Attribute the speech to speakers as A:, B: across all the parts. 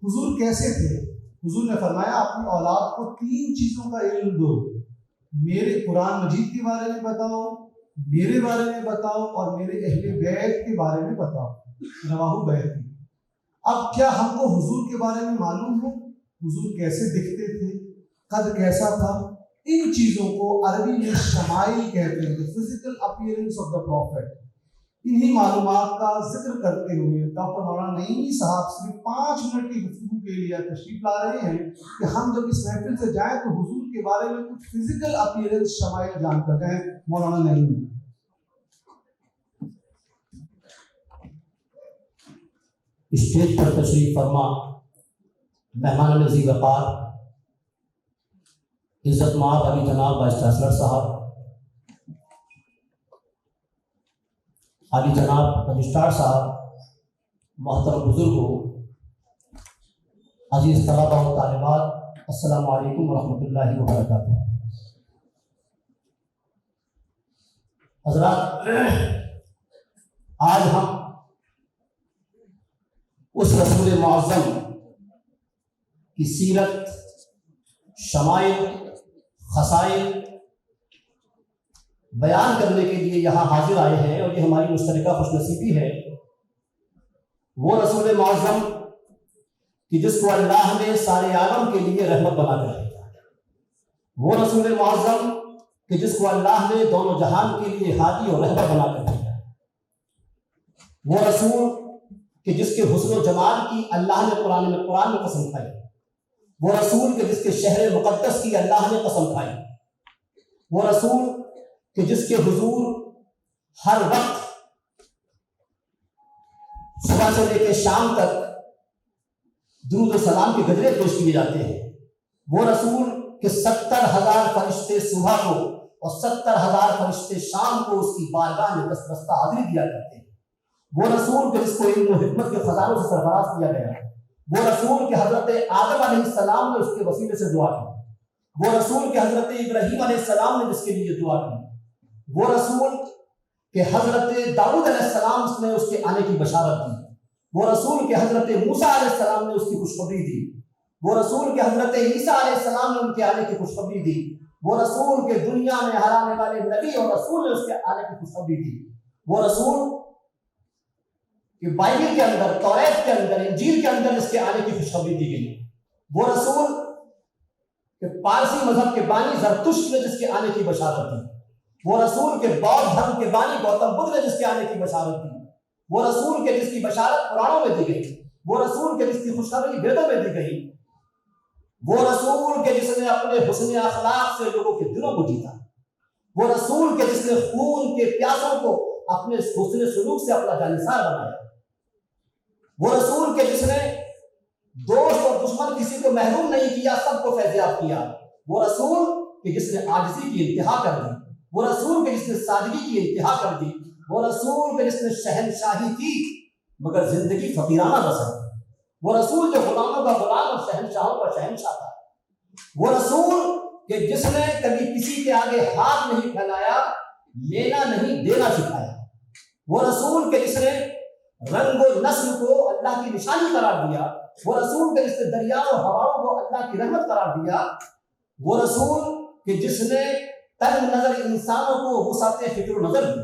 A: حضور کیسے تھے؟ حضور نے فرمایا اپنی اولاد کو 3 چیزوں کا علم دو، میرے قرآن مجید کے بارے میں بتاؤ، میرے بارے میں بتاؤ، اور میرے اہل بیت کے بارے میں بتاؤ۔ رواہ بیہقی۔ اب کیا ہم کو حضور کے بارے میں معلوم ہے حضور کیسے دکھتے تھے، قد کیسا تھا؟ ان چیزوں کو عربی میں شمائل کہتے ہیں، physical appearance of the prophet. انہی معلومات کا ذکر کرتے ہوئے ڈاکٹر مولانا نعیمی صاحب صرف 5 منٹ کی گفتگو کے لیے تشریف لا رہے ہیں کہ ہم جب اس محفل سے جائیں تو حضور کے بارے میں کچھ فزیکل اپیئرنس شمائل جان کر جائیں۔ مولانا نعیمی
B: اسٹیج پر تشریف فرما مہمان نزی وقار عزت مآب علی جناب وائس چانسلر صاحب، علی جناب رجسٹرار صاحب، محترم بزرگوں، عزیز طلباء و طالبات، السلام علیکم ورحمۃ اللہ وبرکاتہ۔ حضرات، آج ہم اس رسول معظم کی سیرت، شمائل، خصائل بیان کرنے کے لیے یہاں حاضر آئے ہیں، اور یہ ہماری مشترکہ خوش نصیبی ہے۔ وہ رسول معظم کہ جس کو اللہ نے سارے عالم کے لیے رحمت بنا کر بھیجا، وہ رسول معظم کہ جس کو اللہ نے دونوں جہان کے لیے ہادی اور رہبر بنا کر بھیجا، وہ رسول کہ جس کے حسن و جمال کی اللہ نے قرآن میں قسم کھائی، وہ رسول کہ جس کے شہر مقدس کی اللہ نے قسم کھائی، وہ رسول کہ جس کے حضور ہر وقت صبح سے لے کے شام تک درود و سلام کے گجرے پیش کیے جاتے ہیں، وہ رسول کہ 70,000 فرشتے صبح کو اور 70,000 فرشتے شام کو اس کی بارگاہ میں دستہ حاضری دیا کرتے ہیں، وہ رسول کہ جس کو علم و حکمت کے خزانوں سے سرفراز کیا گیا، وہ رسول کہ حضرت آدم علیہ السلام نے اس کے وسیلے سے دعا کی، وہ رسول کہ حضرت ابراہیم علیہ السلام نے جس کے لیے دعا کی، وہ رسول کہ حضرت داؤد علیہ السلام نے اس کے آنے کی بشارت دی، وہ رسول کہ حضرت موسیٰ علیہ السلام نے اس کی خوشخبری دی، وہ رسول کہ حضرت عیسیٰ علیہ السلام نے ان کے آنے کی خوشخبری دی، وہ رسول کہ دنیا میں ہر آنے والے نبی اور رسول نے اس کے آنے کی خوشخبری دی، وہ رسول کہ بائبل کے اندر، توریت کے اندر، انجیل کے اندر اس کے آنے کی خوشخبری دی گئی، وہ رسول کہ پارسی مذہب کے بانی زرتشت نے جس کے آنے کی بشارت دی، وہ رسول کے بودھ دھرم کے بانی گوتم بدھ نے جس کے آنے کی بشارت دی، وہ رسول کے جس کی بشارت قرآنوں میں دی گئی، وہ رسول کے جس کی خوشخبری ویدوں میں دی گئی، وہ رسول کے جس نے اپنے حسن اخلاق سے لوگوں کے دلوں کو جیتا، وہ رسول کے جس نے خون کے پیاسوں کو اپنے حسن سلوک سے اپنا جانثار بنایا، وہ رسول کے جس نے دوست اور دشمن کسی کو محروم نہیں کیا، سب کو فیضیاب کیا، وہ رسول کہ جس نے عاجزی کی انتہا کر دی، وہ رسول کہ جس نے سادگی کی انتہا کر دی، وہ رسول کہ جس نے شہنشاہی کی مگر زندگی فقیرانہ بسر، وہ رسول جو غلاموں کا غلام اور شہنشاہوں کا شہنشاہ تھا، وہ رسول کہ جس نے کبھی کسی کے آگے ہاتھ نہیں پھیلایا، لینا نہیں دینا سکھایا، وہ رسول کہ جس نے رنگ و نسل کو اللہ کی نشانی قرار دیا، وہ رسول کہ جس نے دریا و ہواؤں کو اللہ کی رحمت قرار دیا، وہ رسول کہ جس نے تنگ نظر انسانوں کو وسعت فکر و نظر دی،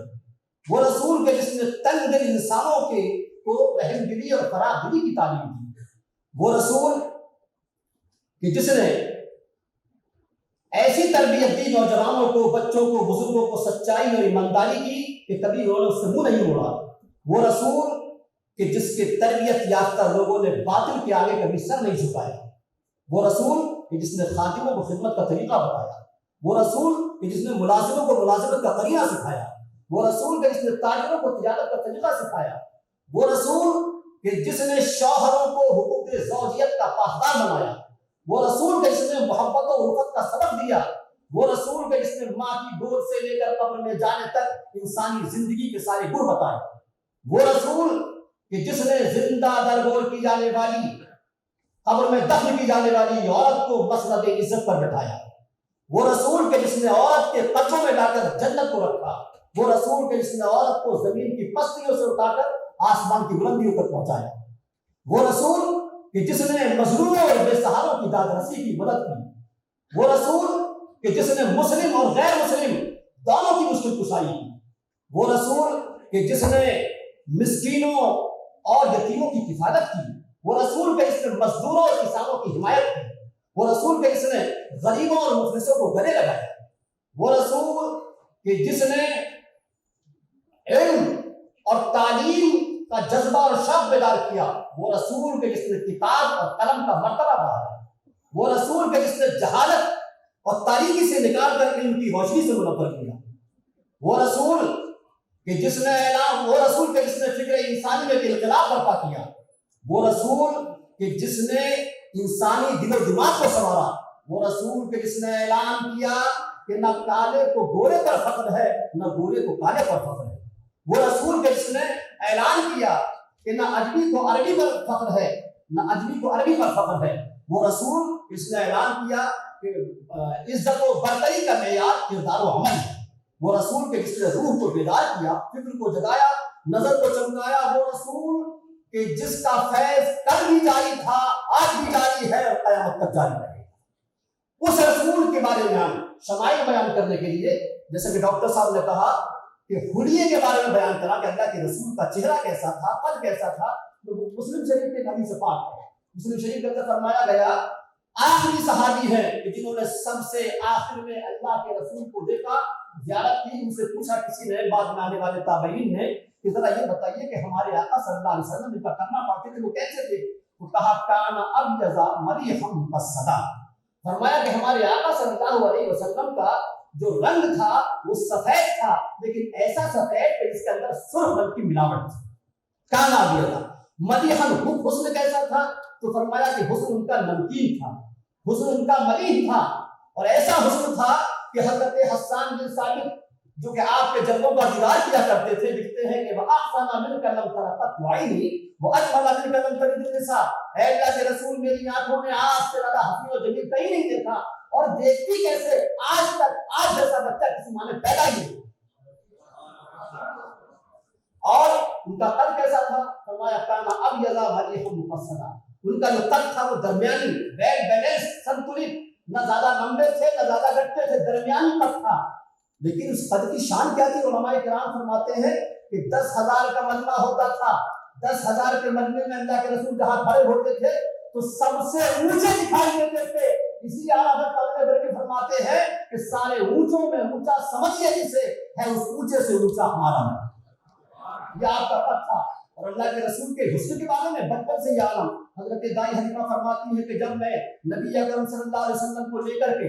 B: وہ رسول کہ جس نے تنگ دل انسانوں کو رحم دلی اور فراخ دلی کی تعلیم دی، وہ رسول کہ جس نے ایسی تربیت دی نوجوانوں کو، بچوں کو، بزرگوں کو سچائی اور ایمانداری کی کہ کبھی انہوں نے اس سے منہ نہیں موڑا، وہ رسول کہ جس کے تربیت یافتہ لوگوں نے باطل کے آگے کبھی سر نہیں جھکایا، وہ رسول کہ جس نے خادموں کو خدمت کا طریقہ بتایا، وہ رسول کہ جس نے ملازموں کو ملازمت کا طریقہ سکھایا، وہ رسول کہ جس نے تاجروں کو تجارت کا طریقہ سکھایا، وہ رسول کہ جس نے شوہروں کو حقوق زوجیت کا پاسدار بنایا، وہ رسول کہ جس نے محبت و الفت کا سبق دیا، وہ رسول کہ جس نے ماں کی گود سے لے کر قبر میں جانے تک انسانی زندگی کے سارے گڑ بتائے، وہ رسول کہ جس نے زندہ درگور کی جانے والی، قبر میں دفن کی جانے والی عورت کو مسند عزت پر بٹھایا، وہ رسول کہ جس نے عورت کے قدموں میں لا کر جنت کو رکھا، وہ رسول کہ جس نے عورت کو زمین کی پستیوں سے اٹھا کر آسمان کی بلندیوں پر پہنچایا، وہ رسول کہ جس نے مظلوموں اور بے سہاروں کی داد رسی کی مدد کی، وہ رسول کہ جس نے مسلم اور غیر مسلم دونوں کی مشکل کشائی کی، وہ رسول کہ جس نے مسکینوں اور یتیموں کی کفالت کی، وہ رسول کہ جس نے مزدوروں اور کسانوں کی حمایت کی، وہ رسول کہ جس نے غریبوں اور مفلسوں کو گلے لگایا، وہ رسول کہ جس نے علم اور تعلیم کا جذبہ اور شوق بیدار کیا، وہ رسول کہ جس نے کتاب اور قلم کا مرتبہ بڑھایا، وہ رسول کہ جس نے جہالت اور تاریکی سے نکال کر علم کی روشنی سے منور کیا، وہ رسول کہ جس نے وہ رسول کہ جس نے فکر انسانی میں انقلاب برپا کیا، وہ رسول کہ جس نے انسانی دل و دماغ کو سنوارا، وہ رسول کہ جس نے اعلان کیا کہ نہ کالے کو گورے پر فخر ہے نہ گورے کو کالے پر فخر ہے، وہ رسول کہ جس نے اعلان کیا کہ نہ عجمی کو عربی پر فخر ہے نہ عجمی کو عربی پر فخر ہے، وہ رسول جس نے اعلان کیا کہ عزت و برتری کا معیار کردار و عمل ہے، وہ رسول کہ جس نے روح کو بیدار کیا، فکر کو جگایا، نظر کو چمکایا، وہ رسول کہ جس کا فیض کل بھی جاری تھا، آج بھی جاری ہے اور قیامت تک جاری رہے گا۔ اس رسول کے بارے میں ہم شمائل بیان کرنے کے لیے جیسے کہ ڈاکٹر صاحب نے کہا کہ حلیے کے بارے میں بیان کرا کہ اللہ کے رسول کا چہرہ کیسا تھا، قد کیسا تھا، تو مسلم شریف کے حدیث پاک ہے، مسلم شریف کے اندر فرمایا گیا آخری صحابی ہیں کہ جنہوں نے سب سے آخر میں اللہ کے رسول کو دیکھا، زیارت کی، ان سے پوچھا کسی نے بعد میں آنے والے تابعین نے کہ ذرا یہ بتائیے کہ ہمارے آقا صلی اللہ علیہ وسلم ان کا کرنا پڑھتے تھے وہ کیسے تھے؟ تو کہا کانا ابیض ملیحا مقصدا، فرمایا کہ ہمارے آقا صلی اللہ علیہ وسلم کا جو رنگ تھا وہ سفید تھا، لیکن ایسا سفید کہ جس کے اندر سرخ رنگ کی ملاوٹ تھی۔ کانا ابیض ملیحا، حسن کیسا تھا؟ تو فرمایا کہ حسن ان کا نمکین تھا، حسن ان کا ملیح تھا، اور ایسا حسن تھا کہ حضرت حسان بن ثابت جو کہ آپ کے جلووں کا دیدار کیا کرتے تھے، لکھتے ہیں کہ وَأَحْسَنَ مِنْكَ لَمْ تَرَ قَطُّ عَيْنِي وَأَجْمَلَ مِنْكَ لَمْ تَلِدِ النِّسَاءُ، اے اللہ کے رسول میری آنکھوں نے آپ سے زیادہ حسین و جمیل کہیں نہیں دیکھا، اور دیکھتی کیسے آج تک آج جیسا بچہ کسی ماں نے پیدا ہی نہیں۔ اور ان کا قد کیسا تھا؟ فرمایا کانا ابیض ملیحا مقصدا، ان کا جو قد تھا وہ درمیانی، ویل بیلنس، سنتولت، نہ زیادہ لمبے تھے نہ زیادہ گھٹتے تھے، درمیانی قد تھا۔ لیکن اس قد کی شان کیا تھی؟ علماء کرام فرماتے ہیں کہ 10,000 کا مجمع ہوتا تھا، 10,000 کے مجمع میں اللہ کے رسول جہاں کھڑے ہوتے تھے تو سب سے اونچے دکھائی دیتے تھے، اسی حضرت فرماتے ہیں کہ سارے اونچوں میں اونچا سمجھیے جسے ہے اس اونچے سے اونچا ہمارا میں، یہ آپ کا قد تھا۔ اور اللہ کے رسول کے حسن کے بارے میں بچپن سے یہ عالم حضرت دائی حلیمہ فرماتی ہے کہ جب میں نبی اکرم صلی اللہ علیہ وسلم کو لے کر کے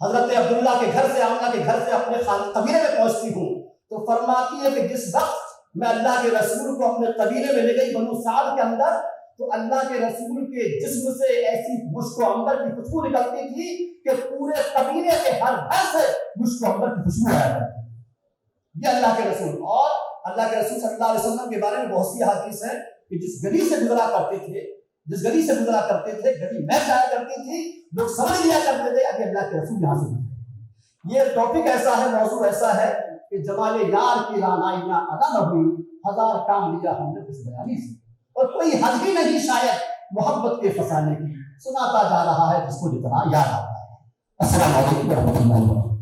B: حضرت عبداللہ کے گھر سے آمنہ کے گھر سے اپنے قبیلے میں پہنچتی ہوں تو فرماتی ہے کہ جس وقت میں اللہ کے رسول کو اپنے قبیلے میں لے گئی بنو سعد کے اندر تو اللہ کے رسول کے جسم سے ایسی مشک و عنبر کی خوشبو نکلتی تھی کہ پورے قبیلے کے ہر گھر سے مشک و عنبر کی خوشبو آیا کرتی تھی۔ یہ اللہ کے رسول، اور اللہ کے رسول صلی اللہ علیہ وسلم کے بارے میں بہت سی حدیث ہیں کہ جس گلی سے گزرا کرتے تھے، جس گلی سے گزرا کرتے تھے گلی میں جایا کرتی تھی، لوگ سمجھ لیا کرتے تھے ابھی اللہ کے رسول یہاں سے گزرے۔ یہ ٹاپک ایسا ہے، موضوع ایسا ہے کہ جمال یار کی رعنائیاں ادا نہ ہوئی، ہزار کام لیا ہم نے اس بیانی سے، اور کوئی حد بھی نہیں شاید محبت کے فسانے کی، سناتا جا رہا ہے جس کو جتنا یاد آتا ہے۔ السلام علیکم ورحمۃ اللہ وبرکاتہ۔